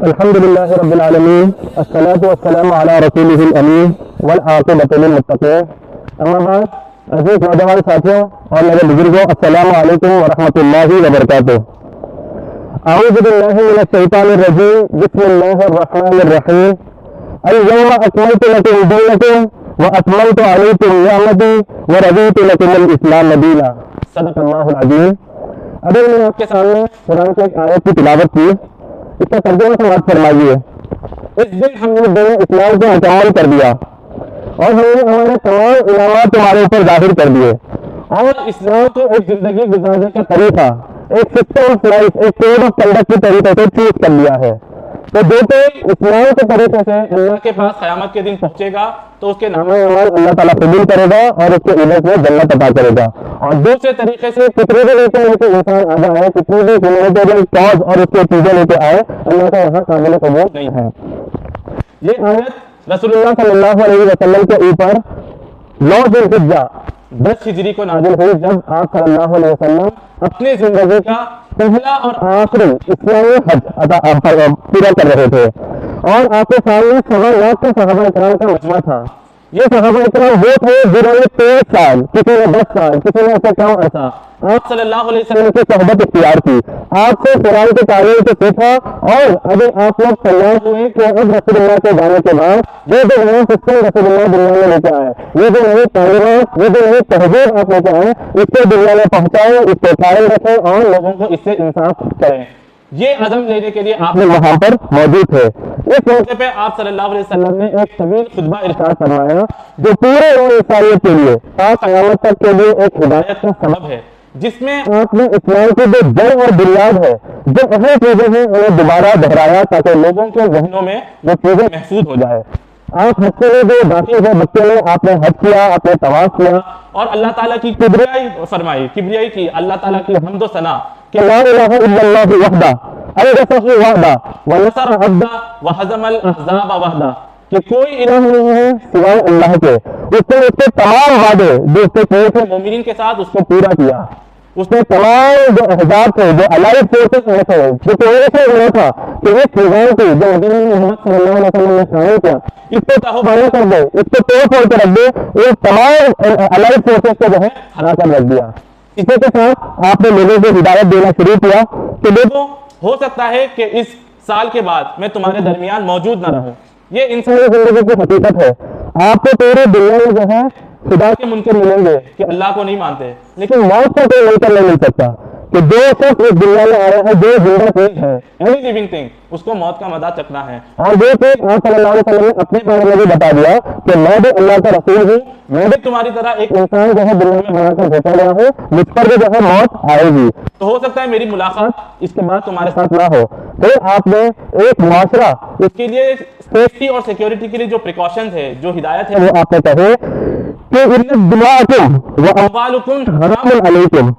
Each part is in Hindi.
अल्हम्दुलिल्लाहि रब्बिल आलमीन अस्सलातु वस्सलामु अला रसूलिहिल अमीन वल आक़िबतु लिल मुत्तक़ीन। अम्मा बाद, अज़ीज़ नौजवान साथियों और मेरे बुजुर्गों, अस्सलामु अलैकुम व रहमतुल्लाहि व बरकातुहू। अऊज़ु बिल्लाहि मिनश शैतानिर रजीम, बिस्मिल्लाहिर रहमानिर रहीम। अल-यौमा अकमलतु लकुम दीनकुम व अतममतु अलैकुम निअमती व रदीतु लकुमुल इस्लाम दीना। सदक़ल्लाहुल अज़ीम। अभी मैंने आपके सामने कुरान की एक आयत की तिलावत की, इसका तर्जुमा समाप्त फरमाइए। इस दिन हमने दीन इस्लाम को मुकम्मल कर दिया और हमने हमारे तमाम इनामात तुम्हारे ऊपर जाहिर कर दिए और इस्लाम को एक जिंदगी गुजारने का तरीका, एक सिस्टम ऑफ लाइफ, एक कोड ऑफ कंडक्ट के तरीके से चूज कर लिया है। तो जो कोई इस्लाम के तरीके से अल्लाह के पास क़यामत के दिन पहुंचेगा तो उसके नाम अल्लाह ताला कबूल करेगा और उसके इज्जत में जन्नत अता करेगा। और दूसरे तरीके से कितने भी लेके इंसान आ जाए, कितनी भी ह्यूमैनिटेरियन कॉज और उसके चीजें लेके आए, अल्लाह का यहाँ काबिल कबूल नहीं है। ये आयत रसूलुल्लाह सल्लल्लाहु अलैहि वसल्लम के ऊपर 9 ज़ुल्हिज्जा 10 हिजरी को नाजिल हुई, जब आप सल्लल्लाहु अलैहि वसल्लम अपनी जिंदगी का पहला और आखिरी इस्लामी हज पूरा कर रहे थे और आपके सामने 1.25 लाख के सहाबा इकराम का मजमा था। ये सहाबा इकराम वो थे जिन्होंने 23 साल, किसी ने 10 साल, किसी ने उससे कम ऐसा आप सल्लल्लाहु अलैहि वसल्लम की सोहबत इख्तियार की, आपसे कुरान के तालीम को सीखा और अभी आप लोग तैयार हुए कि अब रसूलुल्लाह के जाने के बाद ये जो नया सिस्टम रसूलुल्लाह दुनिया में लेके आए, ये जो नई तालीमात, ये जो नई तहजीब आप लेके आए, इसको दुनिया में पहुंचाएं, इसको कायम रखें और लोगों को इससे इंसाफ करें। ये अज़म लेने के लिए आप लोग वहां पर मौजूद थे। इस मौके पे आप सल्लल्लाहु अलैहि वसल्लम ने एक तवील खुतबा इरशाद फरमाया जो पूरे इंसानियत के लिए क़यामत तक के लिए एक हिदायत का सबब है, जिसमें आपने इस्लाम की जो जड़ और बुनियाद है, जो अहम चीजें हैं, उन्हें दोबारा दोहराया ताकि लोगों के ज़हनों में वो चीजें महफूज हो जाए। आप हज के लिए जो बाकी है बच्चे ने, आपने हज किया, आपने तवाफ किया और अल्लाह ताला की किब्रियाई फरमाई, किब्रियाई की, अल्लाह ताला की हम्द व सना कि ला इलाहा इल्लल्लाहु वहदा अल-गफ़ूर वहदा व नसर अब्दा व हज़मल अहज़ाब वहदा, कि कोई इलाह नहीं है सिवाय अल्लाह के, उसने उसके तमाम वादे जो उसके किए थे मोमिनीन के साथ उसको पूरा किया। उसने तमाम जो अहज़ाब थे, जो अलाइड फोर्सेस में थे, जो कोएलिशन में था कि इस निज़ाम की जो नबी मोहम्मद सल्लल्लाहु अलैहि वसल्लम ने शामिल किया, इसको ताहूबाना कर दे, इसको तोड़ फोड़ कर रख दे, ये तमाम अलाइड फोर्सेस को जो है हरा कर रख दिया। इसी के साथ आपने लोगों को हिदायत देना शुरू किया कि लोगों, हो सकता है कि इस साल के बाद मैं तुम्हारे दरमियान मौजूद ना रहूं। ये इंसानी जिंदगी की हकीकत है। आपको पूरी दुनिया में जो है खुदा के मुनकर मिलेंगे कि अल्लाह को नहीं मानते, लेकिन मौत का कोई मुनकर नहीं मिल सकता कि जो शख्स इस दुनिया में आ रहा है, जो जिंदा चीज है, एनी लिविंग थिंग, उसको मौत का मजा चखना है। और जो चीज आप सल्लल्लाहु अलैहि वसल्लम ने अपने बारे में भी बता दिया कि मैं भी अल्लाह का रसूल हूँ, मैं भी तुम्हारी तरह एक इंसान जो है दुनिया में बनाकर भेजा गया हूँ, मुझ पर भी जो है मौत आएगी। तो हो सकता है मेरी मुलाकात इसके बाद तुम्हारे साथ ना हो। फिर आपने एक मुआशरा, उसके लिए सेफ्टी और सिक्योरिटी के लिए जो प्रिकॉशंस है, जो हिदायत है, वो आपने कहे कि इन्ना दिमाकुम व अमवालुकुम हरामुन अलैकुम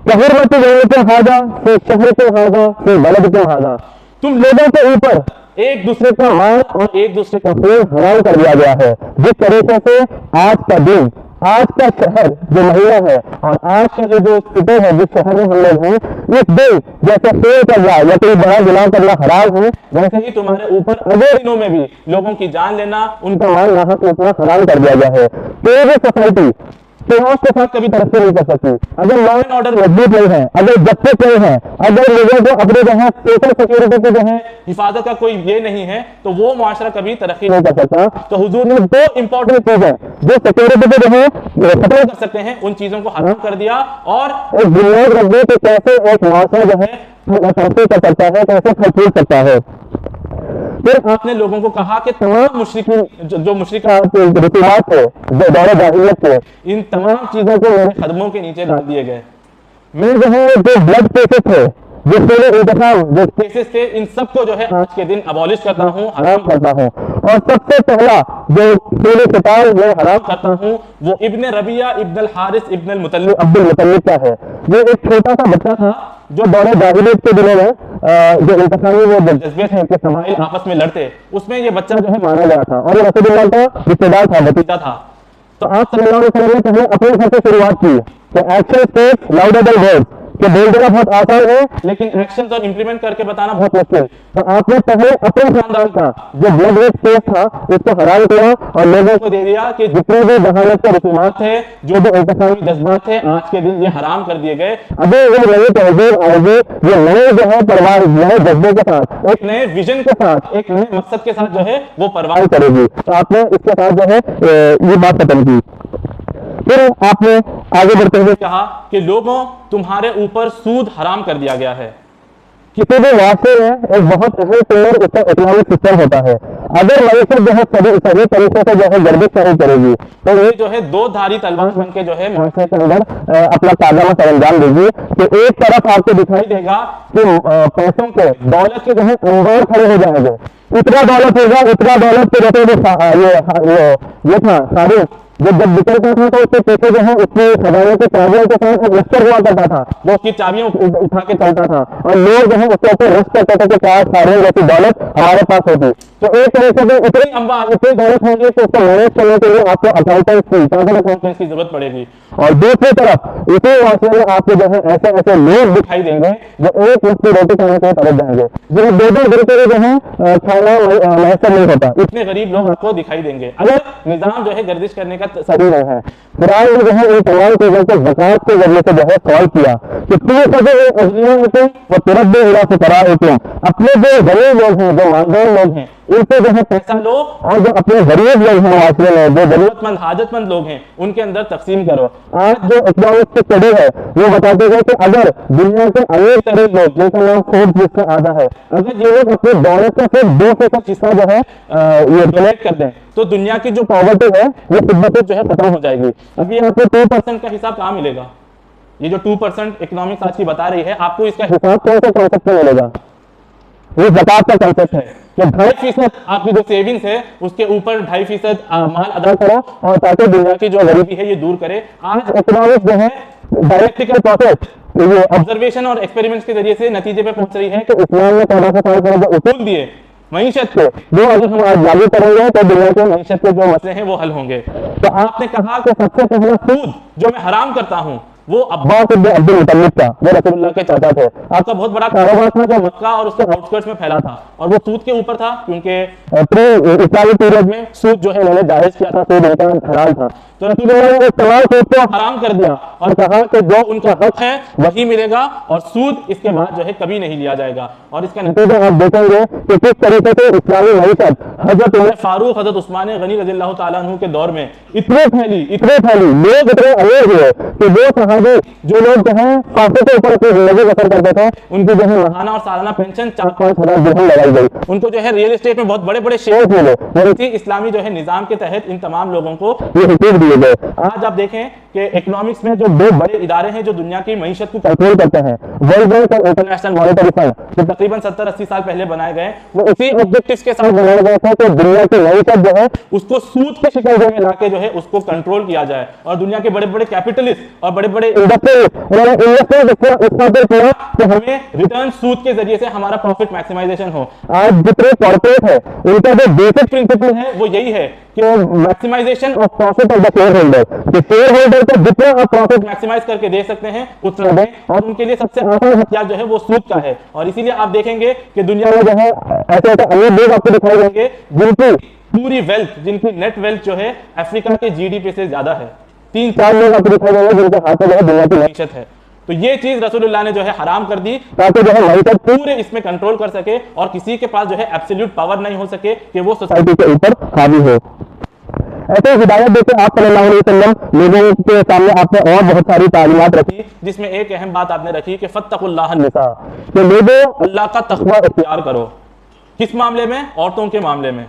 कहरमत यौमिकुम हाज़ा फी शहरिकुम हाज़ा फी बलदिकुम हाज़ा, तुम लोगों के ऊपर एक दूसरे का माल और एक दूसरे का खून हराम कर दिया गया है। जिस तरीके से आज का दिन, आज का शहर जो महीना है और आज का जो सिटी है, जिस शहर में हम लोग हैं, इस दिन जैसे फेल कर रहा या कोई बड़ा गुनाह करना हराम है, वैसे ही तुम्हारे ऊपर अगले दिनों में भी लोगों की जान लेना, उनका माल नाहक उतना हराम कर दिया गया है। कोई भी सोसाइटी समाज के साथ कभी तरक्की नहीं कर सकती अगर लॉ एंड ऑर्डर मजबूत नहीं है, अगर जब्ते नहीं है, अगर लोगों को अपने जो है सोशल सिक्योरिटी की जो है हिफाजत का कोई ये नहीं है, तो वो मुआशरा कभी तरक्की नहीं कर सकता। तो हुजूर ने 2 इंपॉर्टेंट चीजें जो सिक्योरिटी को जो है खत्म कर सकते हैं, उन चीजों को हराम कर दिया और एक बुनियाद रख दी कि कैसे एक मुआशरा जो है तरक्की कर सकता है, कैसे फल सकता है। फिर आपने लोगों को कहा कि तमाम मुशरिकीन जो मुशरिकात रसूमात थे, जो दौरे जाहिलियत थे, इन तमाम चीजों को मेरे कदमों के नीचे डाल दिए गए। मैं जो है जो ब्लड केसेस थे, जो पहले इंतकाम जो केसेस थे, इन सबको जो है आज के दिन अबॉलिश करता हूँ, हराम करता हूँ। और सबसे पहला जो पहले किताब मैं हराम करता हूँ वो इब्न रबिया इब्न अल हारिस इब्न अल मुतल्लिब अब्दुल मुतल्लिब का है। ये एक छोटा सा बच्चा था जो दौरे जाहिलियत के दिनों में जो इंतकामी वो जज्बे थे कि कबाइल आपस में लड़ते, उसमें ये बच्चा जो है मारा गया था और ये रसूलुल्लाह का रिश्तेदार था, भतीजा था। तो आप सल्लल्लाहु अलैहि वसल्लम ने पहले अपने घर से शुरुआत की कि action speaks louder than words, कि बोल देना बहुत आसान है लेकिन एक्शन और इंप्लीमेंट करके बताना बहुत मुश्किल। तो आपने पहले अपने खानदान का जो ब्लड वेट केस था उसको हराम किया और लोगों को दे दिया कि जितने भी जहानत के रसूमात थे, जो भी इंतकामी जज्बात थे, आज के दिन ये हराम कर दिए गए। अभी ये नई तहजीब आएगी, ये नए जो है परवाह, नए जज्बे के साथ, एक नए विजन के साथ, एक नए मकसद के साथ जो है वो परवाह करेगी। तो आपने इसके साथ जो है ये बात खत्म की। फिर आपने आगे बढ़ते हुए कहा कि लोगों तुम्हारे ऊपर सूद हराम कर दिया गया है। किसी भी वाक़े में एक बहुत अहम पिलर उसका इकोनॉमिक सिस्टम होता है। अगर मईशत जो है सही तरीके से जो है गर्दिश नहीं करेगी तो ये जो है दो धारी तलवार बन के जो है माशरे के अंदर अपना कारनामा सरंजाम देगी। तो एक तरफ आपको दिखाई देगा कि पैसों के, दौलत के जो है अंबार खड़े हो जाएंगे। इतना दौलत होगा, इतना दौलत के जैसे ये था सारे जब निकलता था तो उसके पीछे जो है उसकी खजाने के चाबियों के साथ एक लश्कर हुआ करता था जो उसकी चाबियों उठा के चलता था और लोग जो है उसके ऊपर रश करते थे कि काश सारे जैसी दौलत हमारे पास होती। तो एक तरीके से इतनी अंबार, इतनी दौलत होगी कि उसको मैनेज करने के लिए आपको अकाउंटेंट्स की, चार्टर्ड अकाउंटेंट्स की जरूरत पड़ेगी। और दूसरी तरफ इसी वाक़े में आपको जो है ऐसे ऐसे लोग दिखाई देंगे जो एक वक्त की रोटी खाने के लिए तरस जाएंगे, जो दो दो दिन के लिए जो है खाना मैसर नहीं होता, इतने गरीब लोग आपको दिखाई देंगे अगर निजाम जो है गर्दिश करने का सही नहीं है। कुरान में जो है इन तमाम चीजों को ज़कात के जरिए से जो है सॉल्व किया कि अपने जो गरीब लोग हैं, जो मालदार लोग हैं, इनसे जो है पैसा लो और जो अपने गरीब लोग हैं माशरे में, जो जरूरतमंद हाजतमंद लोग हैं, उनके अंदर तकसीम करो। आज जो इकोनॉमिक्स की स्टडी है वो बताते हैं कि अगर दुनिया के अमीर तरीन लोग, जिनका नाम फोर्ब्स जिसका आधा है, अगर ये लोग अपनी दौलत का सिर्फ 2% हिस्सा जो है ये डोनेट कर दें तो दुनिया की जो पॉवर्टी है वो तिब्बत जो है खत्म हो जाएगी। अभी आपको 2% का हिसाब कहाँ मिलेगा? ये जो 2% इकोनॉमिक्स आज की बता रही है, आपको इसका हिसाब कौन से कॉन्सेप्ट में मिलेगा? ये ज़कात का कॉन्सेप्ट है कि 2.5% आपकी जो सेविंग्स है उसके ऊपर 2.5% माल अदा करो और ताकि दुनिया की जो गरीबी है ये दूर करे। आज इकोनॉमिक्स जो है डायरेक्टिकल प्रोसेस, ये ऑब्जर्वेशन और एक्सपेरिमेंट्स के जरिए से नतीजे पे पहुंच रही है कि इस्लाम ने 1400 साल पहले जो उसूल दिए मईशत के, वो अगर हम आज लागू करेंगे तो दुनिया के मईशत के जो मसले हैं वो हल होंगे। तो आपने कहा कि सबसे पहला सूद जो मैं हराम करता हूं वो अब्बास इब्न अब्दुल मुत्तलिब था, वो रसूलुल्लाह के चाचा थे। आपका बहुत बड़ा कारोबार था जो मक्का और उसके आउटस्कर्ट्स में फैला था और वो सूद के ऊपर था क्योंकि प्री इस्लामी पीरियड में सूद जो है उन्होंने जायज किया था, सूद उनका हराम था। तो रसूलुल्लाह ने इस तमाम सूद को हराम कर दिया और कहा कि जो उनका हक है वही मिलेगा और सूद इसके बाद जो है कभी नहीं लिया जाएगा। और इसका नतीजा आप देखेंगे कि किस तरीके से इस्लामी मईशत हजरत उमर फारूक, हजरत उस्मान गनी रज़ियल्लाहु ताला अन्हु के दौर में इतने फैली लोग इतने अमीर हुए कि वो जो लोग जो है पैसे के ऊपर अपनी जिंदगी बसर करते थे उनको जो है महाना और सालाना पेंशन 4-5 हजार दिरहम लगाई गई। उनको जो है रियल एस्टेट में बहुत बड़े बड़े शेयर मिले और इसी इस्लामी जो है निजाम के तहत इन तमाम लोगों को ये हुकूक दिए गए। आज आप देखें कि इकोनॉमिक्स में जो दो बड़े इदारे हैं जो दुनिया की मईशत को कंट्रोल करते हैं, वर्ल्ड बैंक और इंटरनेशनल मॉनेटरी फंड, जो तकरीबन 70-80 साल पहले बनाए गए, वो इसी ऑब्जेक्टिव्स के साथ बनाए गए थे कि दुनिया की मईशत जो है उसको सूद के शिकल में लाके जो है उसको कंट्रोल किया जाए और दुनिया के बड़े बड़े कैपिटलिस्ट और बड़े बड़े इन्वेस्टमेंट किया कि हमें रिटर्न सूद के जरिए से हमारा प्रॉफिट मैक्सिमाइजेशन हो। आज जितने कॉर्पोरेट है उनका जो बेसिक प्रिंसिपल है वो यही है कि maximization of profit of the shareholder, कि शेयर होल्डर को जितना आप प्रॉफिट मैक्सिमाइज करके दे सकते हैं उतना दें और उनके लिए सबसे आसान हथियार जो है वो सूद का है। और इसीलिए आप देखेंगे कि दुनिया में जो है ऐसे ऐसे अमीर लोग आपको दिखाई देंगे जिनकी पूरी वेल्थ, जिनकी नेट वेल्थ जो है अफ्रीका के जीडीपी से ज्यादा है। 3-4 लोग आपको दिखाई देंगे जिनके हाथ में जो है दुनिया की मईशत है। तो ये चीज रसूलुल्लाह ने जो है हराम कर दी ताकि जो है मईशत पूरे इसमें कंट्रोल कर सके और किसी के पास जो है एब्सोल्यूट पावर नहीं हो सके कि वो सोसाइटी के ऊपर हावी हो। ऐसे हिदायत देते आप सल्लल्लाहु अलैहि वसल्लम लोगों के सामने आपने और बहुत सारी तालीमात रखी, जिसमें एक अहम बात आपने रखी कि फत्तकुल्लाह निसा, कि लोगों अल्लाह का तक़वा इख्तियार करो। किस मामले में? औरतों के मामले में।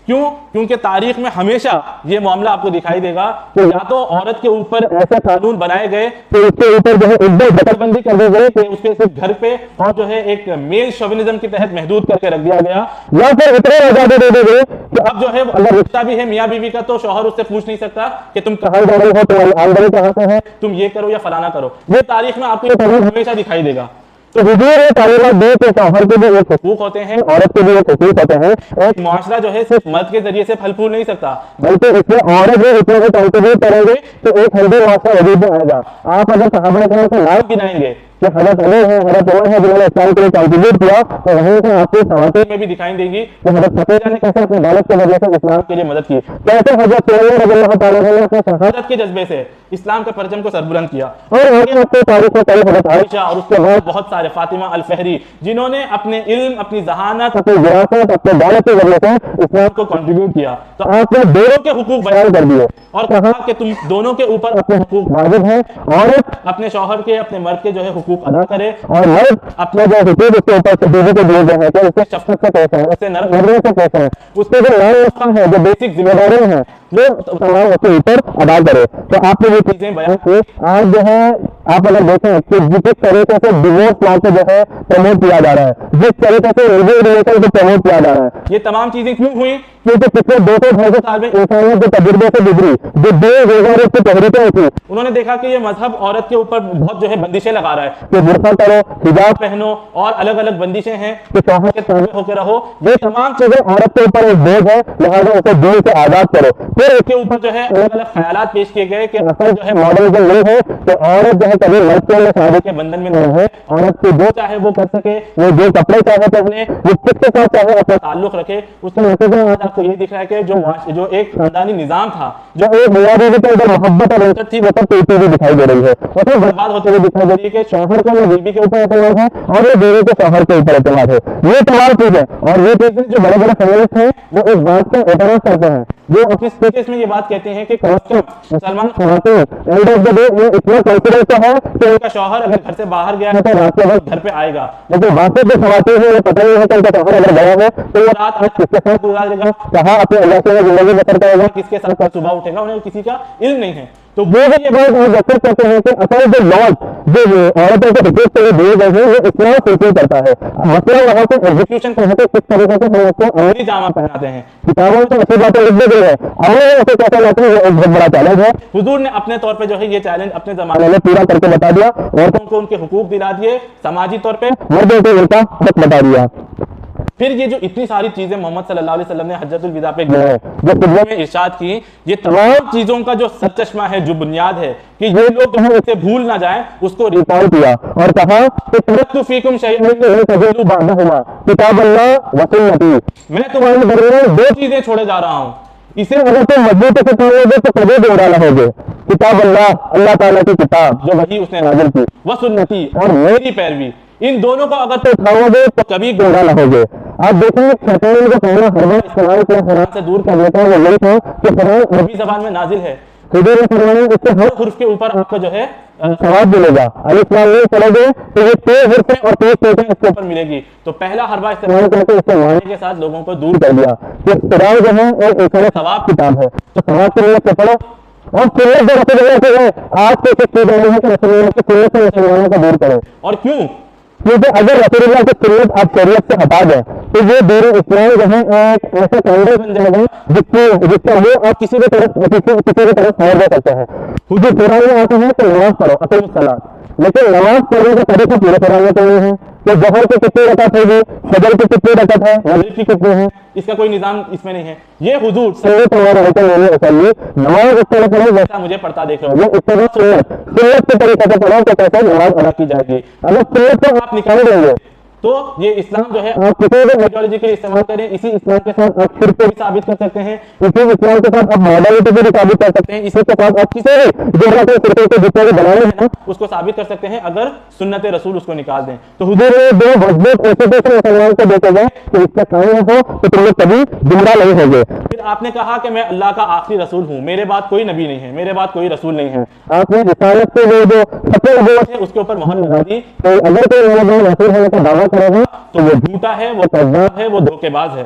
क्यों? क्योंकि तारीख में हमेशा ये मामला आपको दिखाई देगा कि या तो औरत के ऊपर ऐसे कानून बनाए गए कि उसके ऊपर जो है एकदम दखलबंदी कर दी गई कि उसके सिर्फ घर पे और जो है एक मेल शोविनिज्म के तहत महदूद करके रख दिया गया, या फिर इतने आजादी दे दी गई कि अब जो है अगर रिश्ता भी है मियाँ बीवी का तो शौहर उससे पूछ नहीं सकता कि तुम कहाँ जा रही हो, तुम्हारी आमदनी कहाँ से है, तुम ये करो या फलाना करो। ये तारीख में आपको ये कानून हमेशा दिखाई देगा। तो हुजूर ये तालीमात दे के शौहर के भी एक हुकूक होते हैं, औरत के भी एक हुकूक होते हैं। एक मुआशरा जो है सिर्फ मर्द के जरिए से फल फूल नहीं सकता, बल्कि इसमें औरत भी इतने को कंट्रीब्यूट करेंगे तो एक हेल्दी मुआशरा वजूद में आएगा। आप अगर सहाबा किराम के नाम गिनाएंगे कि हज़रत अली है, हज़रत उमर है जिन्होंने इस्लाम के लिए कंट्रीब्यूट किया, तो वहीं से आपको सवातें में भी दिखाई देगी कि हज़रत खदीजा ने कैसे अपनी दौलत के जरिए से इस्लाम के लिए मदद की, कैसे हज़रत सुलैमान रज़ियल्लाहु तआला अन्हु ने अपनी शहादत के जज्बे से इस्लाम के परचम को सरबुलंद किया। और आगे आपको तारीख में कई हज़रत आयशा और उसके बाद बहुत सारे फातिमा अल फहरी जिन्होंने अपने इल्म, अपनी जहानत, अपनी विरासत, अपने दौलत के जरिए से इस्लाम को कंट्रीब्यूट किया। तो आपने दोनों के हुकूक बयान कर दिए और कहा कि तुम दोनों के ऊपर अपने हुकूक वाजिब हैं, औरत अपने शौहर के, अपने मर्द के जो है हुकूक अदा करे, और मर्द अपने जो हुकूक उसके ऊपर बीवी को दिए गए हैं तो उससे शफकत से पेश है, उससे नरमी से पेश है, उसके जो नाम नुस्खा है, जो बेसिक जिम्मेदारी है वो तमाम उसके ऊपर अदा करे। तो आपने ये चीजें बयान की। आज जो है आप अगर देखें कि जिस तरीके से डिवोर्स लॉ को जो है प्रमोट किया जा रहा है, जिस तरीके से रिलेशन को प्रमोट किया जा रहा है, ये तमाम चीजें क्यों हुई? क्योंकि पिछले 200-250 साल में इंसानियत के तजुर्बे से गुजरी जो बेरोजगार की तहरीकें थी, उन्होंने देखा कि ये मजहब औरत के ऊपर बहुत जो है बंदिशें लगा रहा है कि बुर्का करो, हिजाब पहनो और अलग अलग बंदिशें हैं कि शौहर के ताबे होकर रहो। ये तमाम चीजें औरत के ऊपर एक बोझ है, लिहाजा उसे दीन से आजाद करो। फिर इसके ऊपर जो है अलग अलग ख्यालात पेश किए गए कि असल जो है मॉडर्निज्म नहीं है कि औरत जो है कभी मर्द के शादी के बंधन में नहीं है, औरत को जो चाहे वो कर सके, वो जो कपड़े चाहे पहने, वो किसके साथ चाहे अपना ताल्लुक रखे। उसका नतीजा आज आपको ये दिख रहा है कि जो एक खानदानी निजाम था, जो एक मियाँ बीवी के अंदर मोहब्बत और इज्जत थी, वो सब टूटी हुई दिखाई दे रही है, वो सब बर्बाद होते हुए दिखाई दे रही है कि शौहर को बीवी के ऊपर एतमाद है और ये बीवी के शौहर के ऊपर एतमाद है। ये तमाम चीजें और ये चीजें जो बड़े बड़े फेमिनिस्ट हैं वो इस बात का एतराज करते हैं, वो अपने स्पीचेस में ये बात कहते हैं कि कम से कम मुसलमान खवातीन एंड ऑफ द डे ये इतना कॉन्फिडेंस तो है कि उनका शौहर अगर घर से बाहर गया है तो रात के वक्त घर पे आएगा, लेकिन बाकी जो खवातीन है ये पता नहीं है कि उनका शौहर अगर गया है तो वो रात आज किसके साथ गुजारेगा, कहाँ अपने इलाके में जिंदगी बसर करेगा, किसके साथ कल सुबह उठेगा, उन्हें किसी का इल्म नहीं है। तो वो भी ये बात जब कहते हैं कि असल जो लॉज जो औरतों को रिपोर्ट के लिए दिए गए हैं वो इस्लाम फुलफिल करता है। मसला वहाँ से एग्जीक्यूशन का है कि किस तरीके से हम उसको अमली जामा पहनाते हैं। किताबों में तो अच्छी बातें लिख दी गई है, अमली में उसे कैसा लाते हैं, एक बहुत बड़ा चैलेंज है। हुजूर ने अपने तौर पे जो है ये चैलेंज अपने जमाने में पूरा करके बता दिया, औरतों को उनके हुकूक दिला दिए, समाजी तौर पे मर्दों को उनका हक बता दिया। फिर ये जो इतनी सारी चीजें मोहम्मद सल्लल्लाहु अलैहि वसल्लम ने हज्जतुल विदा पे जो खुतबे में इरशाद की, ये तमाम चीजों का जो सरचश्मा है, जो बुनियाद है कि ये लोग जो है इसे भूल ना जाएं, उसको रिकॉल किया और कहा कि तरक्तु फीकुम शैअन लन तज़िलू बअदहुमा किताबुल्लाह व सुन्नती, मैं तुम्हारे दरमियान दो चीजें छोड़े जा रहा हूं, इसे अगर तुम मजबूती से पाओगे तो कभी गोरा ना होगे। किताब अल्लाह, अल्लाह ताला की किताब जो वही उसने नाज़िल की, व सुन्नती और मेरी पैरवी, इन दोनों को अगर तुम उठाओगे तो कभी गोरा ना होगे। आप देखेंगे शैतान को पहला हरबा इस्तेमाल किया कुरान से दूर कर लेता है, वो यही था कि कुरान अरबी जबान में नाजिल है, हुजूर ने फरमाया इसके हर हुर्फ के ऊपर आपको जो है सवाब मिलेगा। अलिफ लाम मीम पढ़ोगे तो ये 3 हुर्फ और 3 चोटें इसके ऊपर मिलेगी। तो पहला हरबा इस्तेमाल करके इसके माने के साथ लोगों को दूर कर दिया कि कुरान जो है और एक सवाब किताब है, तो सवाब की नियत से पढ़ो। और सुन्नत जो रसूलुल्लाह की है, आज तो इस चीज है कि रसूलुल्लाह की सुन्नत से मुसलमानों को दूर करो। और क्यों? क्योंकि अगर रसूलुल्लाह की सुन्नत आप शरीयत से हटा दें तो ये दीन इस्लाम जो है एक ऐसा कैंडल बन जाएगा जिसका वो आप किसी भी तरफ फायर दे सकते हैं। हुजूर कुरान में आते हैं कि नमाज पढ़ो, अकीम सलात, लेकिन नमाज पढ़ने का तरीका पूरे कुरान में नहीं है कि ज़हर की कितनी रकअत होगी, फजर की कितनी रकअत है, मगरिब की कितनी है, इसका कोई निजाम इसमें नहीं है। ये हुजूर सल्लल्लाहु अलैहि वसल्लम नमाज इस तरह पढ़ो जैसा मुझे पढ़ता देख रहे हो, ये इस तरह सुन्नत के तरीके से पढ़ो तो कैसे नमाज अदा की जाएगी। अगर सुन्नत को आप निकाल देंगे तो ये इस्लाम जो है आप किसी भी मेथोडोलॉजी के लिए इस्तेमाल करें, इसी इस्लाम के साथ आप शिर्क को भी साबित कर सकते हैं, इसी इस्लाम के साथ आप मॉडलिटी को भी साबित कर सकते हैं, इसी के साथ आप किसी भी जोग्राफी फिरके के जितने भी बनाने हैं ना उसको साबित कर सकते हैं अगर सुन्नत रसूल उसको निकाल दें। तो हुजूर ने दो मजबूत इंस्टीट्यूशन मुसलमान को देते गए कि इसका काम हो तो तुम लोग कभी गुमराह नहीं होंगे। फिर आपने कहा कि मैं अल्लाह का आखिरी रसूल हूँ, मेरे बाद कोई नबी नहीं है, मेरे बाद कोई रसूल नहीं है। आपने रिसालत के जो सत्य नबूवत है उसके ऊपर मोहर लगा दी। तो अगर कोई रसूल होने का दावा करेगा तो वो झूठा है, वो कज़्ज़ाब है, वो धोखेबाज है।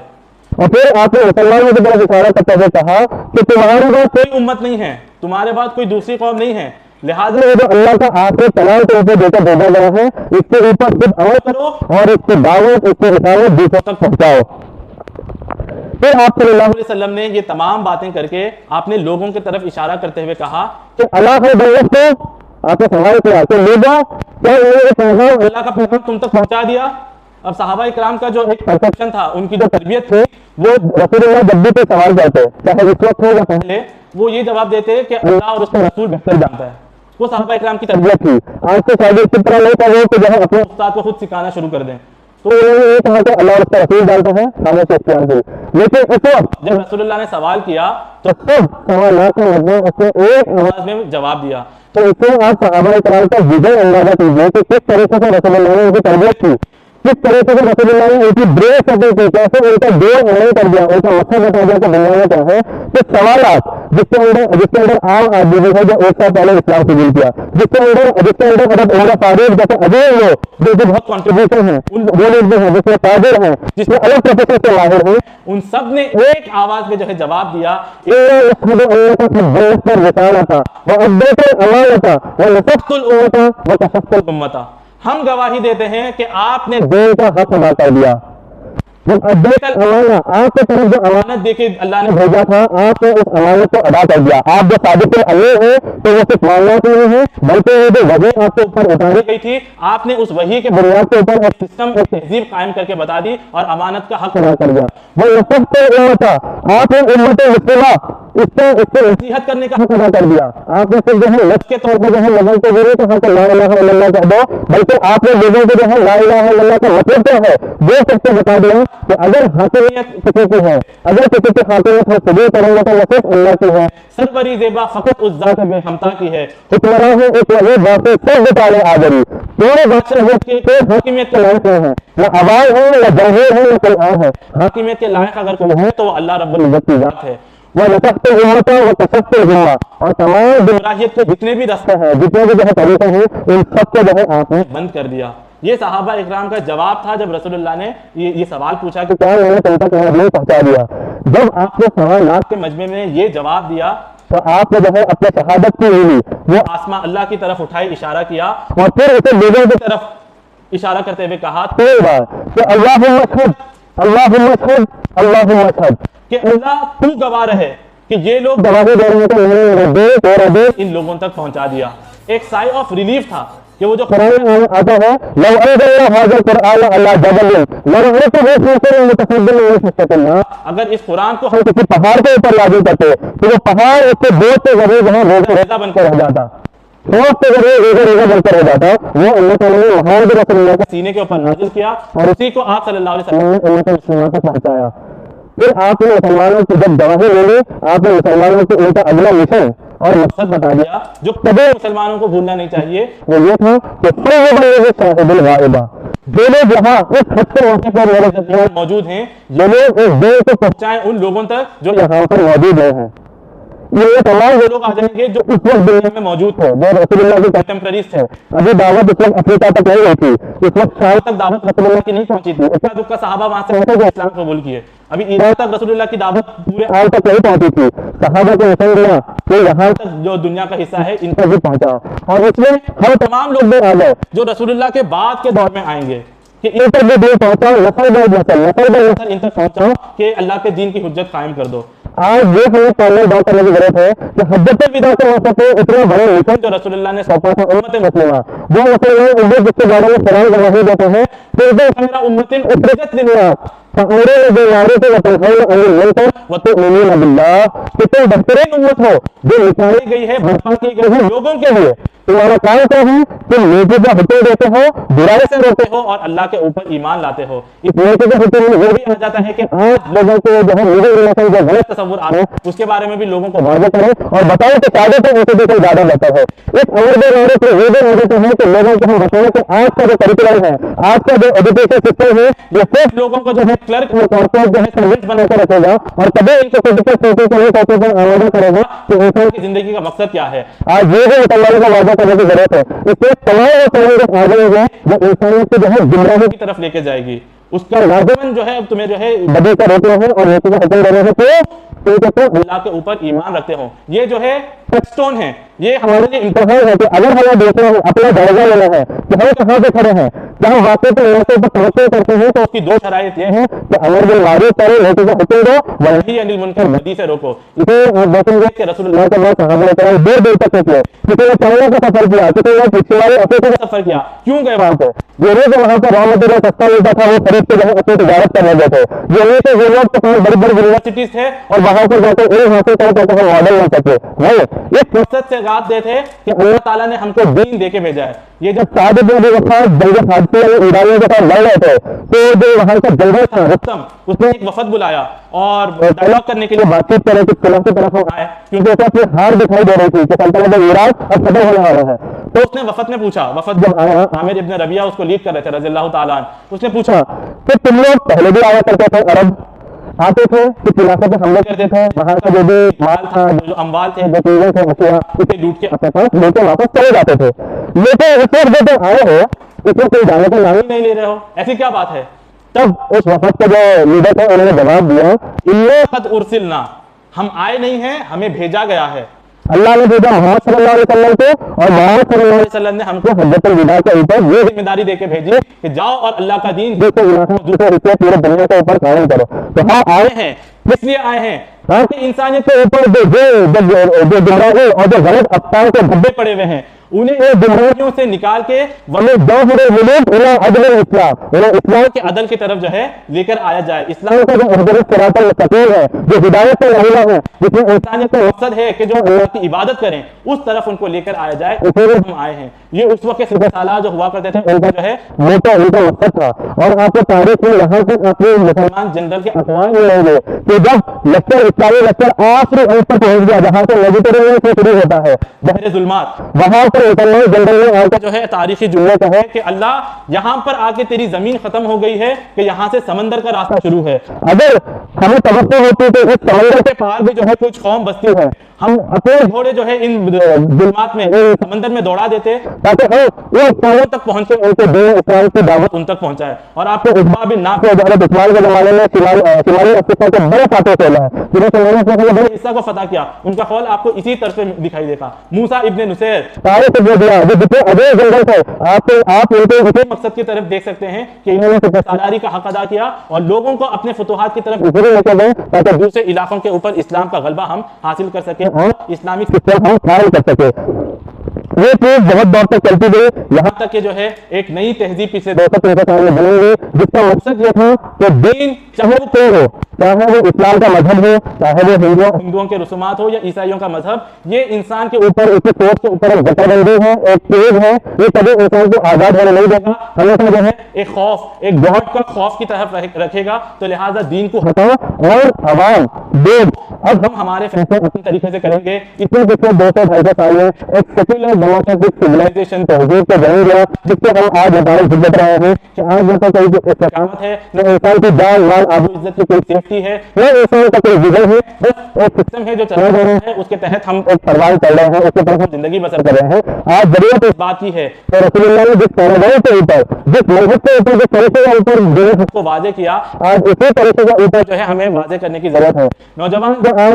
और फिर आपने मुसलमानों की तरफ इशारा करते हुए कहा कि तुम्हारे बाद कोई उम्मत नहीं है, तुम्हारे बाद कोई दूसरी कौम नहीं है, लिहाजा ये जो अल्लाह का आखिरी कलाम के ऊपर देकर भेजा गया है इसके ऊपर खुद अमल करो और इसकी दावत, इसकी रिसालत दूसरों तक पहुंचाओ। फिर आप सल्लल्लाहु अलैहि वसल्लम ने ये तमाम बातें करके आपने लोगों की तरफ इशारा करते हुए कहा कि अल्लाह के बंदे को आपने सवाल किया कि लोगों क्या ये पैगाम अल्लाह का पैगाम तुम तक पहुंचा दिया। अब सहाबा इकराम का जो एक परसेप्शन था, उनकी जो तरबियत थी, वो रसूलुल्लाह जब भी कोई सवाल करते चाहे इस वक्त हो या पहले, वो ये जवाब देते कि अल्लाह और उसका रसूल बेहतर जानता है। वो सहाबा इकराम की तरबियत थी। आज तो शागिर्द की तरह नहीं कर रहे कि जो है अपने उस्ताद को खुद सिखाना शुरू कर दें। तो उन्होंने ये कहा कि अल्लाह और उसका रसूल जानता है, हमें से इख्तियार दे। लेकिन उस वक्त जब रसूलुल्लाह ने सवाल किया तो सब सवालात के मध्य उसने एक आवाज में जवाब दिया। तो इससे आप सहाबा इकराम का विजय अंदाजा कीजिए कि किस तरीके से रसूलुल्लाह ने उनकी तरबियत की, किस तरीके से रसूलुल्लाह ने उनकी ब्रेक करते थे, कैसे उनका जोर नहीं कर दिया, उनका मकसद बता दिया कि दुनिया में क्या है। तो सवालात जिसके अंदर आम आदमी जो है जो एक साल पहले इस्लाम कबूल किया, जिसके अंदर हज़रत उमर फारूक जैसे अजीज लोग जो बहुत कॉन्ट्रीब्यूशन है, वो लोग जो है जिसमें कादिर हैं, जिसमें अलग प्रोफेसर से माहिर हैं, उन सब ने एक आवाज में जो है जवाब दिया, हम गवाही देते हैं कि आपने दीन का हक अदा कर दिया। जब अद्दैकल अमाना, आपके तरफ जो अमानत देके अल्लाह ने भेजा था, आपने उस अमानत को अदा कर दिया। आप जो सादिक अमीर हैं तो वो सिर्फ मानना के लिए है, बल्कि वो जो वजह आपके ऊपर उतारी गई थी, आपने उस वही के बुनियाद के ऊपर एक सिस्टम, एक तहजीब कायम करके बता दी और अमानत का हक अदा कर दिया। वो उम्मत, आपने उम्मत मुस्लिमा इससे नसीहत करने का हक अदा कर दिया। आपने सिर्फ जो है लफ्ज़ के तौर पर जो है लोगों को जरूर कहा कि ला इलाहा इल्लल्लाह कह दो, बल्कि आपने लोगों को जो है ला इलाहा इल्लल्लाह का मतलब क्या है वो सबसे बता दिया कि अगर हाकिमियत किसी की है, अगर किसी की हाकिमियत हम कबूल करेंगे तो वो सिर्फ अल्लाह की है, सरवरी ज़ेबा फ़कत उस ज़ात बेहमता की है, हुक्मरान है एक वही बातें सब बताने आदरी, पूरे बादशाह के हाकिमियत के लायक नहीं है, न आवाज है न जहीर है न कोई और है। हाकिमियत के लायक अगर कोई है तो वो अल्लाह रब्बुल इज्जत की ज़ात है। वह लतफ़्त उम्मत व तसफ़्त जुम्मा, और तमाम गुमराहियत के जितने भी रास्ते हैं, जितने भी जो है तरीके हैं, इन सबको जो है आपने बंद कर दिया। ये सहाबा इकराम का जवाब था जब रसूलुल्लाह ने ये सवाल पूछा कि क्या मैंने तुम तक नहीं पहुंचा दिया। जब आपने सवालात के मजमे में ये जवाब दिया तो आपने जो है अपने शहादत की उंगली वो आसमां अल्लाह की तरफ उठाई, इशारा किया और फिर उसे लोगों की तरफ इशारा करते हुए कहा कि अल्लाहुम्मा शहद, अल्लाहुम्मा शहद, अल्लाहुम्मा शहद, कि अल्लाह तू गवाह रहे कि ये लोग गवाही दे रहे हैं कि मैंने इन लोगों तक पहुंचा दिया। एक साई ऑफ रिलीफ था कि वो जो कुरान में आता है, लव अनज़लना हाज़ल कुरआन अला जबलिन लरअयतहु ख़ाशिअन मुतसद्दिअन मिन ख़श्यतिल्लाह, अगर इस कुरान को हम किसी पहाड़ के ऊपर लागू करते तो वो पहाड़ उसके बोझ से जरिए जो है रोज़ा बनकर रह जाता, खौफ के जरिए रोज़ा बनकर रह जाता। वो अल्लाह ताला ने मोहम्मद रसूलुल्लाह के सीने के ऊपर नाज़िल किया और उसी को आप सल्लल्लाहु अलैहि वसल्लम ने उम्मत मुस्लिमा तक पहुंचाया। फिर आपने मुसलमानों की जब गवाही ले ली, आपने मुसलमानों को उनका अगला मिशन और मकसद बता दिया जो कभी मुसलमानों को भूलना नहीं चाहिए। वो ये था कि जो लोग यहाँ इस हद के मौके पर मौजूद हैं, जो लोग इस दीन को पहुंचाएं उन लोगों तक जो यहाँ पर मौजूद नहीं हैं। ये तमाम वो लोग आ जाएंगे जो उस वक्त दुनिया में मौजूद थे, जो रसूलुल्लाह के कंटेम्पररीज थे। अभी दावत उस वक्त अफ्रीका तक नहीं गई थी, इस वक्त शाम तक दावत रसूलुल्लाह की नहीं पहुंची थी। इतना दुख का सहाबा वहां से जो इस्लाम कबूल किए, अभी ईरान तक रसूलुल्लाह की दावत पूरे आल तक नहीं पहुंची थी। सहाबा को मिशन दिया कि यहाँ तक जो दुनिया का हिस्सा है इन तक भी पहुंचा, और इसमें हम तमाम लोग भी आ गए जो रसूलुल्लाह के बाद के दौर में आएंगे कि इन तक भी दीन पहुंचाओ, नस्ल दर नस्ल इन तक पहुंचाओ कि अल्लाह के दीन की हुज्जत कायम कर दो। आज ये हमें पहले बात करने की जरूरत है कि हज्जतुल विदा के मौके पे इतने बड़े मिशन जो रसूलुल्लाह ने सौंपा था उम्मत मुस्लिमा, वो मुसलमान उम्मत जिसके बारे में कुरान गवाही देते हैं, फिर खैर उम्मतिन उखरिजत लिन्नास तअमुरुना बिल-मारूफ व तनहौना अनिल मुनकर व तु'मिनूना बिल्लाह, कि तुम बेहतरीन उम्मत हो जो निकाली गई है, बर्पा की गई है लोगों के लिए। तुम्हारा काम क्या है? तुम नेकी का हुक्म देते हो, बुराई से रोकते हो और अल्लाह के ऊपर ईमान लाते हो। इस नेकी के हुक्म में वो भी आ जाता है कि आज लोगों को जो है मिडिल रिलेशन जो गलत तस्वुर आ रहे हैं उसके बारे में भी लोगों को वाज़ेह करें और बताओ कि शादी तो उनसे भी कोई ज्यादा बेहतर है। इस अमर बेमारूफ में ये भी मदद है कि लोगों को हम बताएं कि आज का जो करिकुलम है, आज का जो एजुकेशन सिस्टम है, ये सिर्फ लोगों को जो है क्लर्क और कॉर्पोरेट जो है सर्वेंट बनाकर रखेगा और कभी इनको फिजिकल सेफ्टी के लिए तौर पर आमादा करेगा कि इंसान की जिंदगी का मकसद क्या है। आज ये भी मुसलमानों को वाज़ेह करने की जरूरत है। इससे तमाम आ जाएंगे जो इंसानियत को जो है गुमराही की तरफ लेके जाएगी। उसका लाजमन जो है तुम्हें जो है बदल कर रोकना है और नेकी का हुक्म देना है तो अल्लाह के ऊपर ईमान रखते हो। ये जो है टचस्टोन है, ये हमारे लिए इम्तिहान है कि अगर हमें देखना है, अपना जायजा लेना है कि हम कहाँ पे खड़े हैं, क्या हम वाकई तो अल्लाह के ऊपर तवक्कुल करते हैं, तो उसकी दो शराइत ये है कि अमर बिल मारूफ करो, नेकी का हुक्म दो, व नही अनिल मुनकर, बदी से रोको। इसे आप देखेंगे कि रसूलुल्लाह के बाद सहाबा ने देर देर तक निकले, किसी ने चाइना का सफर किया, किसी ने पिछले अफ्रीका का सफर किया। क्यों गए वहां पे? ये नहीं कि वहां पर रॉ मटेरियल सस्ता मिलता था, वो खरीद के जो है अपनी तिजारत करने गए थे। ये नहीं कि जरूरत के पास बड़ी बड़ी यूनिवर्सिटीज थे और वहां पर जाकर इल्म हासिल करके मॉडल बन सके, नहीं। इस मकसद से रात दे थे कि अल्लाह ताला ने हमको दीन देके भेजा है। ये जब साद बिन वक़ास जंग हादसे में ईरानियों के साथ लड़ रहे थे तो जो वहां का जनरल था रुस्तम, उसने एक वफद बुलाया और डायलॉग करने के लिए बातचीत करे कि सुलह की तरफ वो आए, क्योंकि उसे अपनी हार दिखाई दे रही थी कि सल्तनत इराक अब खत्म होने वाला है। तो उसने वफद ने पूछा, वफद जब आया, आमिर इब्न रबिया उसको लीड कर रहे थे रज़ियल्लाहु ताला अन्हु, उसने पूछा कि तुम लोग पहले भी आया करते थे, अरब आते थे कि इलाके पे हमले करते थे, वहां का जो भी माल था, जो अमवाल थे, जो चीजें थे, मछलियां, उसे लूट के अपने पास लेके वापस चले जाते थे। लेकिन इस वक्त जो आए हो इसमें कोई जाने का नाम ही नहीं ले रहे हो, ऐसी क्या बात है? तब उस वफद के जो लीडर थे उन्होंने जवाब दिया, इन्ने क़द उर्सिलना, हम आए नहीं हैं, हमें भेजा गया है। अल्लाह ने भेजा मोहम्मद सल्लल्लाहु अलैहि वसल्लम को, और मोहम्मद सल्लल्लाहु अलैहि वसल्लम ने हमको हज्जतुल विदा के ऊपर ये जिम्मेदारी देके भेजी कि जाओ और अल्लाह का दीन दूसरे हिस्से पूरे दुनिया के ऊपर कायम करो। तो हाँ आए हैं, इसलिए आए हैं ताकि इंसानियत के ऊपर जो गुमराही और जो गलत अफवाहों के धब्बे पड़े हुए हैं उन्हें ये गुमराहियों से निकाल के इस्लाम के अदल की तरफ जो है लेकर आया जाए। इस्लाम का जो सिरातुल मुस्तकीम है, जो हिदायत का रास्ता है, जिसमें इंसानियत का मकसद है कि जो अल्लाह की इबादत करें, उस तरफ उनको लेकर आया जाए, इसलिए हम आए हैं। ये उस वक्त के सिपह सालार जो हुआ करते थे उनका जो है मोटा उनका मकसद था। और आपको तारीख में यहाँ तक अपने मुसलमान जनरल के अखबार में रहेंगे कि जब लेक्चर इस्लामी लेक्चर आखिरी अंत पर पहुंच गया, जहां से मेडिटेरियन से शुरू होता है बहरे जुल्मात, वहां पर जनरल ने आकर जो है तारीखी जुमला कहा है कि अल्लाह यहाँ पर आके तेरी जमीन खत्म हो गई है कि यहाँ से समंदर का रास्ता शुरू है। अगर हमें तवक्को होती तो इस समंदर के पार भी जो है कुछ कौम बसती है, हम अपने घोड़े जो है इन जुल्मात में समंदर में दौड़ा देते ताकि वो कौमों तक पहुंचे, उनके दीन इस्लाम की दावत उन तक पहुंचाए। और आपको उस्मा बिन नाफिर इस्माइल के जमाने में शिमाली अफ्रीका के बड़े फातह फैला है, जिन्होंने बड़े हिस्सा को फतह किया, उनका कौल आपको इसी तरफ से दिखाई देगा। मूसा इब्न नुसैर सारे से जो दिया जो जितने अजय जंगल थे, आप उनके इसी मकसद की तरफ देख सकते हैं कि इन्होंने सिपहसालारी का हक अदा किया और लोगों को अपने फतूहात की तरफ लेकर गए ताकि दूसरे इलाकों के ऊपर इस्लाम का गलबा हम हासिल कर सके और इस्लामिक सिस्टम हम कायम कर सके। ये चीज बहुत दौर तक चलती गई, यहाँ तक कि जो है एक नई तहजीब पिछले 200-300 साल में बनेंगी, जिसका मकसद ये था कि दीन चाहे वो कोई हो, चाहे वो इस्लाम का मजहब हो, चाहे वो हिंदुओं के रसूमात हो या ईसाइयों का मजहब, ये इंसान के ऊपर, उसकी सोच के ऊपर एक जकड़बंदी है, एक तेज है, ये कभी इंसान को आजाद होने नहीं देगा, हमेशा जो है एक खौफ, एक गॉड का खौफ की तरफ रखेगा। तो लिहाजा दीन को हटाओ और अवाम देव, अब हम हमारे फैसले अपने तरीके से करेंगे। इसमें पिछले 200-250 साल में एक सेक्युलर डेमोक्रेटिक सिविलाइजेशन तहजीब का जन्म लिया, जिससे हम आज मुबारक जिद्दत रहे हैं कि आज यहाँ पर कोई इस्तेकामत है, न इंसान की जान माल आबू इज्जत की कोई सेफ्टी है, न इंसान का कोई विजन है, बस एक सिस्टम है जो चला रहे हैं, उसके तहत हम एक परवाह कर रहे हैं, उसके तहत हम जिंदगी बसर कर रहे हैं। आज जरूरत इस बात की है तो रसूलुल्लाह ने जिस पैराडाइम के ऊपर, जिस मजहब के ऊपर, जिस तरीके के ऊपर जो उसको वाजे किया, आज इसी तरीके के ऊपर जो है हमें वाजे करने की जरूरत है। नौजवान जो आज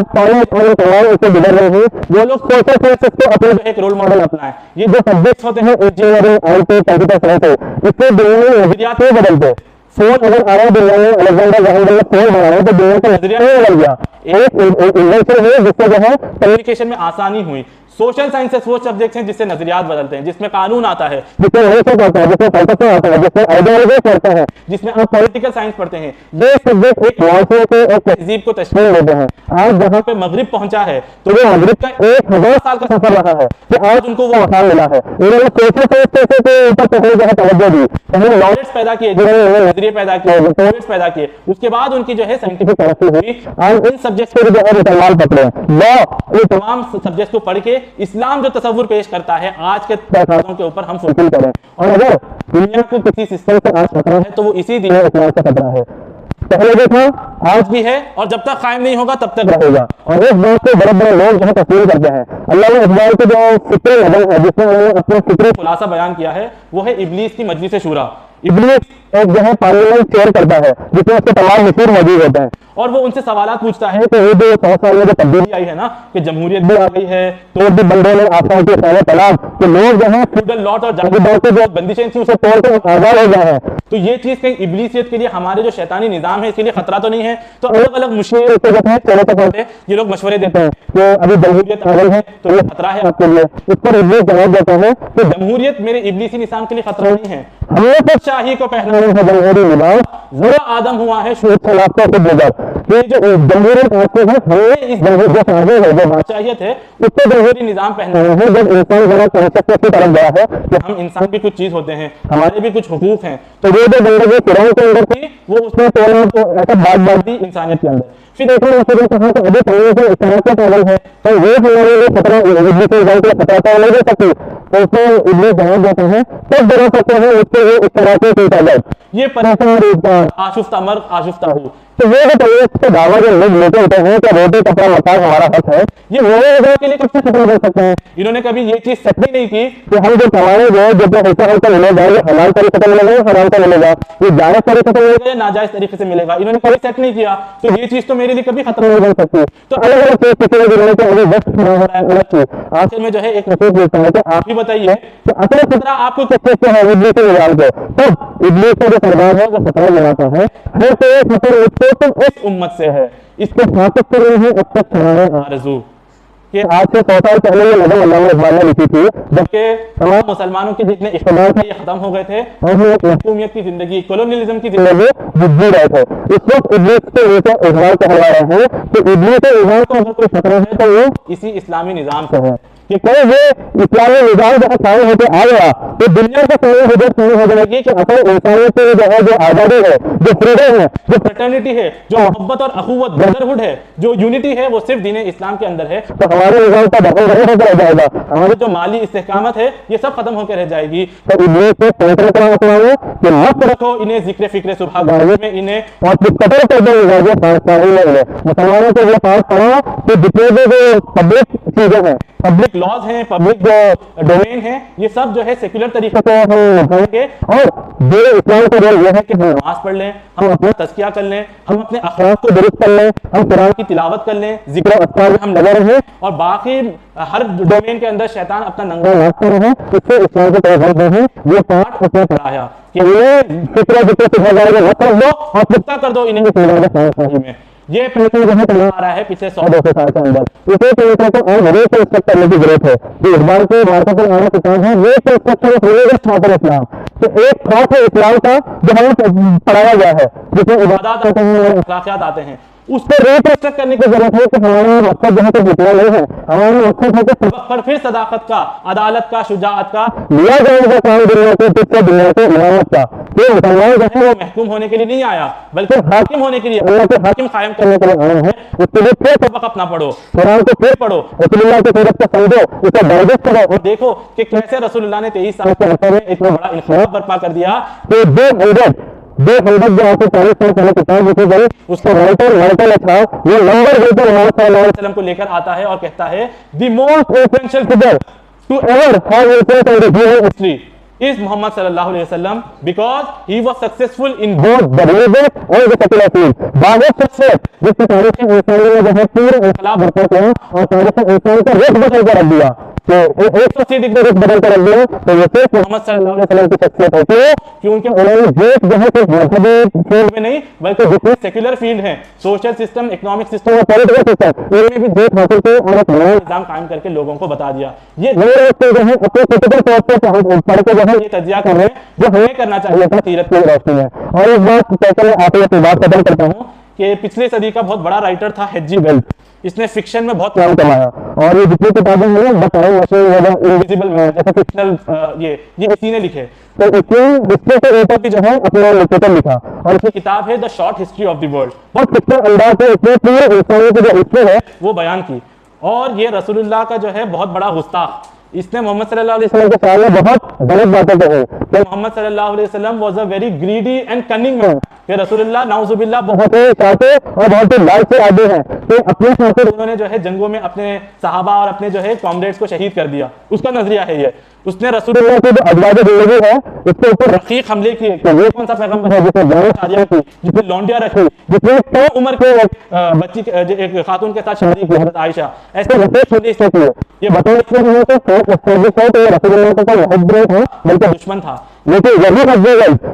उससे गुजर रहे हैं, वो लोग सोशल साइंसेस को अपने एक रोल मॉडल अपनाएं। ये जो सब्जेक्ट होते हैं इंजीनियरिंग, आईटी, कंप्यूटर साइंस, इससे दुनिया में नजरियात नहीं बदलते। फोन अगर आया दुनिया में, अलेक्जेंडर ग्राहम बेल ने फोन बनाया तो दुनिया का नजरिया नहीं बदल गया। एक इन्वेंशन है जिससे जो है कम्युनिकेशन में आसानी हुई। सोशल साइंसेस वो सब्जेक्ट हैं जिससे नजरियात बदलते हैं, जिसमें कानून आता है, जिसमें रिसर्च आता है, जिसमें फलसफा आता है, जिसमें आइडियोलॉजी पढ़ते हैं, जिसमें आप पॉलिटिकल साइंस पढ़ते हैं। ये सब्जेक्ट एक माशरे को, एक तहजीब को तशकील देते हैं। आज जहाँ पे मगरिब पहुंचा है तो वो मगरिब का 1000 साल का सफर रहा है कि आज उनको वो मकाम मिला है। उन्होंने सोशल साइंस के ऊपर पहले जो है तवज्जो दी, पहले नॉलेज पैदा किए, जिन्होंने नजरिए पैदा किए, नॉलेज पैदा किए, उसके बाद उनकी जो है साइंटिफिक तरक्की हुई। आज इन सब्जेक्ट को जो है मुसलमान पकड़े, लॉ, ये तमाम सब्जेक्ट को पढ़ के इस्लाम जो तसव्वुर पेश करता है आज के तकाज़ों के ऊपर हम फुलफिल करें। और अगर दुनिया को किसी सिस्टम से आज खतरा है तो वो इसी दीन इस्लाम से खतरा है। पहले भी था, आज भी है और जब तक कायम नहीं होगा तब तक रहेगा। और इस बात को बड़े बड़े लोग जो है तस्लीम करते हैं। अल्लाह ने इस बात की जो फिक्री नज़म है, जिसमें उन्होंने अपने फिक्री खुलासा बयान किया है, वो है इब्लीस की मजलिस शूरा। इब्लीस एक जो है पार्लियामेंट चेयर करता है जिसमें उसके तमाम मशहूर मौजूद होते हैं और वो उनसे सवाल पूछता है कि ये जो 100 साल में जो तब्दीली आई है ना, कि जमहूरियत भी आ गई है, तो भी बंदे ने आसान के पहले तलाब कि लोग जो है फ्यूडल लॉट और जागीरदार के जो बंदिशें थी उसे तोड़कर आजाद हो गए हैं। तो ये चीज कहीं इब्लीसियत के लिए, हमारे जो शैतानी निजाम है, इसके लिए खतरा तो नहीं है। तो अलग अलग मुश्किल ये लोग मशवरे देते हैं कि अभी जमहूरियत आ गई है तो ये खतरा है आपके लिए। इस पर इब्लीस जवाब देता है कि जमहूरियत मेरे इब्लीसी निजाम के लिए खतरा नहीं है, हमने तो शाही को पहना कानून है जमहूरी निजाम, जरा आदम हुआ है शूद खिलाफतों से गुजर। ये जो जमहूरी कानून है, हमें इस जमहूर जो साजिश है, जो बादशाहियत है, उसको जमहूरी निजाम पहनाना है। जब इंसान जरा कॉन्सेप्ट की तरफ गया है कि हम इंसान भी कुछ चीज होते हैं, हमारे भी कुछ हुकूक हैं, तो वो जो जिंदगी फिरौन के अंदर थी, वो उसने तो ऐसा बात दी इंसानियत के अंदर। फिर देखो मसूद कहा कि अभी पढ़ने से इस्लाम का पागल है, तो वो हमारे लिए खतरा, इब्लीस के रिजल्ट का खतरा तो नहीं दे सकती, तो उसको इब्लीस जवाब देते हैं, तब डरा सकते हैं उसके लिए इस तरह से इजाजत, ये परेशान आशुफ्ता मर्द आशुफ्ता हूँ। तो ये जो तबलीग का दावा जो लोग लेते होते हैं कि रोटी कपड़ा मकान हमारा हक है, ये मेरे वजह के लिए कब से खत्म कर सकते हैं? इन्होंने कभी ये चीज सेट नहीं की कि हम जो कमाएंगे, जो हिस्सा हमको मिलेगा, ये हलाल तरीके से मिलेगा, हराम से मिलेगा, ये जायज तरीके से मिलेगा या नाजायज तरीके से मिलेगा, इन्होंने कभी सेट नहीं किया। तो ये चीज तो मेरे लिए कभी खत्म नहीं बन सकती। तो अलग अलग चीज किसी ने के अभी वक्त खड़ा हो रहा है अलग चीज। आखिर में जो है एक मैसेज देता है कि आप ही बताइए कि असल खतरा आपको किस चीज से है? इब्लीस के निजाम को। तब इब्लीस का जो सरदार है वो खतरा लगाता है, हर से एक मतलब उसको तुम इस उम्मत से है, इसको साबित कर रहे हैं अब तक सराहे आरज़ू कि आज से 100 साल पहले ये नज़म अल्लामा इकबाल ने लिखी थी, जबकि तमाम मुसलमानों के जितने इख्तिलाफ थे ये खत्म हो गए थे और हम एक महकूमियत की जिंदगी, कॉलोनियलिज्म की जिंदगी जी रहे थे। इस वक्त इब्लीस के ऊपर इजहार कहला रहे हैं कि इब्लीस के इजहार को अगर कोई खतरा है तो वो इसी इस्लामी निजाम से है कि कोई ये इस्लामी निजाम जो कायम होकर आ गया तो दुनिया का सारी हिजत शुरू हो जाएगी कि असल इंसानियत की जो है, जो आज़ादी है, जो फ्रीडम है, जो फ्रेटर्निटी है, जो मोहब्बत और अखुवत ब्रदरहुड है, जो यूनिटी है, वो सिर्फ दीन इस्लाम के अंदर है। तो हमारे निजाम का दखल नहीं होकर रह जाएगा, हमारी जो माली इस्तेकामत है ये सब खत्म होकर रह जाएगी। तो इब्लीस से पैंतरे करना अपनाओ कि मत रखो इन्हें जिक्र फिक्र सुबह गाड़ी में इन्हें और कतर कर दो मुसलमानों को ये पास करो कि जितने भी जो पब्लिक चीजें हैं, पब्लिक लॉज हैं, पब्लिक जो डोमेन है, ये सब जो है सेक्युलर तरीके से हम निभाएंगे। और मेरे इस्लाम का रोल यह है कि हम नमाज पढ़ लें, हम अपना तज़किया कर लें, हम अपने अखलाक को दुरुस्त कर लें, हम कुरान की तिलावत कर लें, जिक्र अस्कार में हम लगे रहें और बाकी हर डोमेन के अंदर शैतान अपना नंगा नाचते रहें। इससे इस्लाम को पैगंबर हैं ये पाठ उसने पढ़ाया कि इन्हें फिक्र जिक्र सिखा जाएगा, मत कर दो और पुख्ता कर दो इन्हें सही में। ये पैटर्न जो है चला आ रहा है पिछले 100-200 साल के अंदर। इसे पैटर्न को और मज़े से इंस्पेक्ट करने की जरूरत है। जो इकबाल के मार्केट में किताब है ये इंस्पेक्टर इस्लाम, तो एक खास है इस्लाम का जो हमें पढ़ाया गया है, जिसमें इबादत आते हैं और अखलाकियात आते हैं, उसको रिकंस्ट्रक्ट करने की जरूरत है कि हमारा मकसद जो है तो जितना नहीं है, हमारा मकसद है कि सबक पर फिर सदाकत का, अदालत का, शुजाअत का लिया जाएगा काम दुनिया के पिछले दुनिया के इमामत का। तो मुसलमान जो है वो महकूम होने के लिए नहीं आया बल्कि हाकिम होने के लिए, अल्लाह के हाकिम कायम करने के लिए आया है। उसके लिए फिर सबक अपना पढ़ो, कुरान को फिर पढ़ो, रसूलुल्लाह की सीरत को समझो, उसे डाइजेस्ट करो और देखो कि कैसे रसूलुल्लाह ने 23 साल के अरसे में इतना बड़ा इन्कलाब बर्पा कर दिया कि 200 जो आपको 40 साल पहले किताब लिखी गई उसका राइटर था, ये नंबर बिल्कुल मोहम्मद सल्लल्लाहु अलैहि वसल्लम को लेकर आता है और कहता है the most influential figure to ever have influence in the human history is Muhammad sallallahu alaihi wasallam because he was successful in both the religious and the secular field. बागों सक्सेस जिसकी तारीख इंसानी में जो है पूरे इनकलाब बरपा किया और तारीख इंसान का रुख बदल कर रख दिया, तो 180 डिग्री रुख बदल कर रख दिया। तो ये सिर्फ मोहम्मद सल्लल्लाहु अलैहि वसल्लम की शख्सियत होती है क्योंकि उन्होंने देश जो है सिर्फ मजहबी फील्ड में नहीं बल्कि जितने सेक्युलर फील्ड है, सोशल सिस्टम, इकोनॉमिक सिस्टम और पॉलिटिकल सिस्टम, इनमें भी देश हासिल किए और एक नया निजाम कायम करके लोगों को बता दिया। ये मेरे वक्त जो है अपने क्रिटिकल तौर पर पढ़ के जो है ये तजिया कर रहे हैं जो हमें करना चाहिए था सीरत की रोशनी में। और एक बात कहते हैं आप अपनी बात खत्म करता हूँ कि पिछले सदी का बहुत बड़ा राइटर था एच.जी. वेल्स, इसने फिक्शन में बहुत नाम कमाया और ये जितनी किताबें हैं the time machine, invisible man, ऐसे फिक्शनल ये इसी ने लिखे। तो इसके से ऊपर भी जो है अपना लिटरेचर लिखा और इसकी किताब है the short history of the world. बहुत फिक्शनल अंदाज से इसने पूरे इंसानियत की जो हिस्ट्री है वो बयान की और ये रसूलुल्लाह का जो है बहुत बड़ा गुस्ताख, इसने मोहम्मद सल्लल्लाहु अलैहि वसल्लम के सामने बहुत गलत बातें कही कि मोहम्मद सल्लल्लाहु अलैहि वसल्लम was a very greedy and cunning man, कि रसूलुल्लाह नाउजुबिल्लाह बहुत ही चाहते और बहुत ही लालची आदमी हैं। तो अपने साथ उन्होंने जो है जंगों में अपने सहाबा और अपने जो है कॉमरेड्स को शहीद कर दिया, उसका नजरिया है ये। उसने रसूलुल्लाह की जो अजवाज जिंदगी है इसके ऊपर रकीक हमले किए कि ये कौन सा पैगंबर है जिसने जान शादियां की, जिसने लौंडिया रखी, जिसने कम उम्र के बच्ची एक खातून के साथ शादी की, हज़रत आयशा, ऐसे रफीक हमले इसने किए। ये बताओ इसमें नहीं तो रसूलुल्लाह का मुहब्बत था बल्कि दुश्मन था। लेकिन यही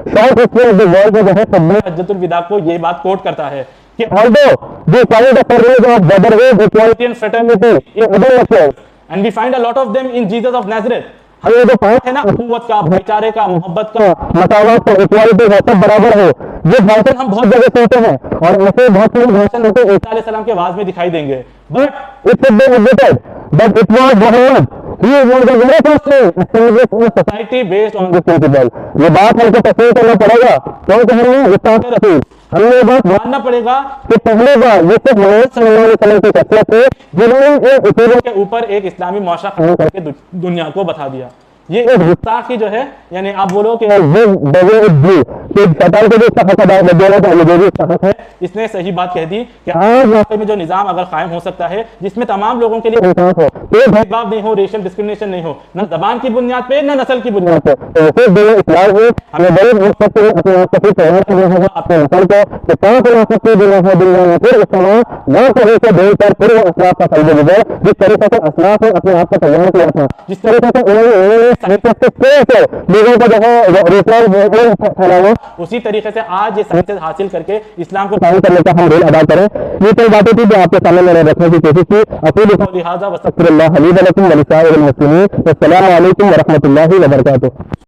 short history of the world जो है हज्जतुल विदा को ये बात कोट करता है कि although they find the purpose of brotherhood, equality and fraternity in other nations and we find a lot of them in Jesus of Nazareth, ये जो पांच है ना, अखुवत का, भाईचारे का, मोहब्बत का, मसावत का, इक्वालिटी का, सब बराबर हो, ये भाषण हम बहुत जगह सुनते हैं और ऐसे बहुत सारे भाषण होते हैं ईसा अलैहिस्सलाम के आवाज में दिखाई देंगे, but it should be admitted but it was Muhammad he was the very first established society based on this principle. ये बात हमको तस्लीम करना पड़ेगा। कौन कह रहे हैं? गुस्ताख रसूल। हमें ये बात मानना पड़ेगा कि पहली बार ये सिर्फ मोहम्मद सल्लल्लाहु अलैहि वसल्लम की शख्सियत थी जिन्होंने एक उसूलों के ऊपर एक इस्लामी मुआशरा कायम करके दुनिया को बता दिया। ये एक गुस्ताखी जो है, यानी आप बोलो कि शैतान को भी इसका हक अदा देना चाहिए, जो भी इसका हक है। इसने सही बात कह दी कि आज वाकई में जो निजाम अगर कायम हो सकता है जिसमें तमाम लोगों के लिए इंसाफ हो, भेदभाव नहीं हो, रेशियल डिस्क्रिमिनेशन नहीं हो, न जबान की बुनियाद पे न नस्ल की बुनियाद पे, तो फिर दिन इस्लाम में हमें बड़े मकसद से अपने आप को फिर तैयार करना होगा, अपने नस्ल को कि कहाँ से नस्ल की देना है दुनिया में, फिर उस समय नौ तरह से देकर फिर वो असलाफ का फल गुजर, जिस तरीके से असलाफ ने अपने आप को तैयार किया था, जिस तरीके से उन्होंने लोगों को जो है फैलाना, उसी तरीके से आज ये सक्सेस हासिल करके इस्लाम को कायम करने का हम रोल अदा करें। ये कई बातें थी जो आपके सामने मैंने रखने की कोशिश की। लिहाजा अस्सलामु अलैकुम व रहमतुल्लाहि व बरकातुहू।